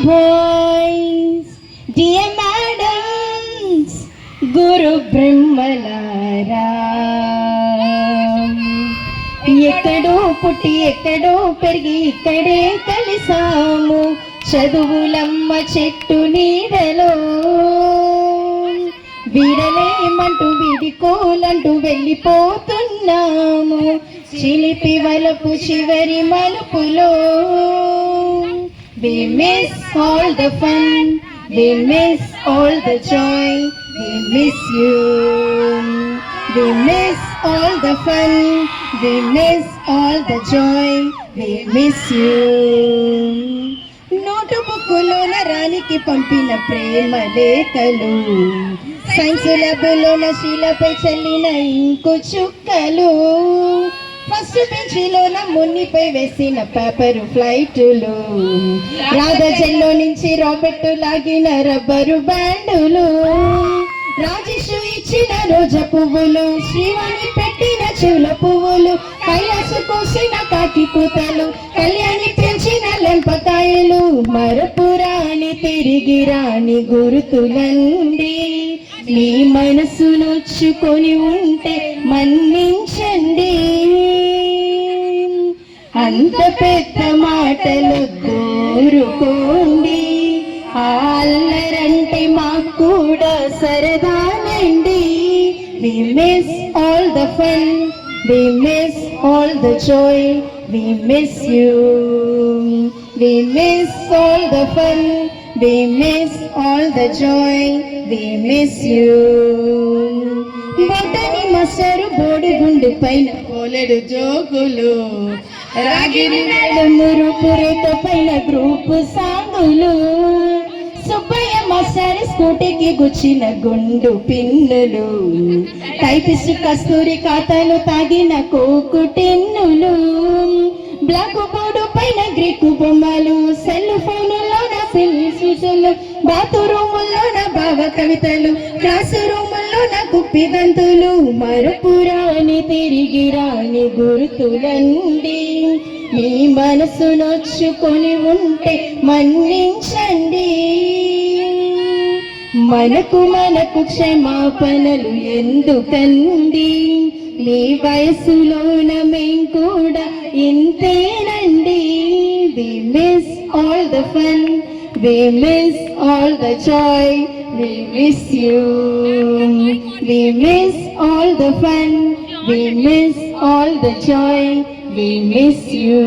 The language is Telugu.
voice, dear madams, Guru Brahmalara. ఎక్కడో పుట్టి ఎక్కడో పెరిగి ఇక్కడే కలిసాము చదువులమ్మ చెట్టు నీడలో. వీడలేమంటూ వీడికోలంటూ వెళ్ళిపోతున్నాము చిలిపి వలపు చివరి మలుపులో. We miss all the fun, we miss all the joy, we miss you. We miss all the fun, we miss all the joy, we miss you. Note బుక్కులోన రానికి పంపిన ప్రేమ లేఖలు, సైన్స్ ల్యాబ్లోన శీలపై చల్లిన ఇంకు చుక్కలు, ఫస్ట్ బెంచిలోన మున్నిపై వేసిన పేపరు ఫ్లైటులు, రాధజల్లో నుంచి రాబెట్టు లాగిన రబ్బరు బ్యాండులు, రాజేషు ఇచ్చిన రోజా పువ్వులు, శ్రీవాణి పెట్టిన చెవుల పువ్వులు, కైలాసు కోసిన కాకి కూతలు, కళ్యాణి పెంచిన లెంపకాయలు, మరపురాని తిరిగి రాని గుర్తులండి. మీ మనసు నొచ్చుకొని ఉంటే మన్నించండి. అంత పెద్ద మాటలు దూరుకోండి. అల్లరంటే మాకు కూడా సరదానండి. We miss all the fun, we miss all the joy, we miss you. We miss all the fun, we miss all the joy, we miss you. బొటని మసరు బోడిగుండు పైన కోలెడు జోకులు, రాగిరి మురుపు రేత పైన గ్రూపు సాంగులు, సుబ్బయ్య మసారి స్కూటీకి గుచ్చిన గుండు పిన్నులు, టైపిస్ట్ కస్తూరి ఖాతాలు తాగిన కోకు టిన్నులు, బ్లాక్ బోర్డు పైన గ్రీకు బొమ్మలు, సెల్ ఫోనులోన సూచనలు, బాత్రూముల్లోన భావ కవితలు, క్లాస్ రూముల్లోన కుప్పిదంతులు, మరుపురాని తిరిగి రాని గుర్తులండి. మీ మనసు నొచ్చుకొని ఉంటే మన్నించండి. మనకు క్షమాపణలు ఎందుకండి? మీ వయసులోన మేం కూడా ఇంతేనండి. We miss all the fun, we miss all the joy, we miss you. We miss all the fun, we miss all the joy, we miss you.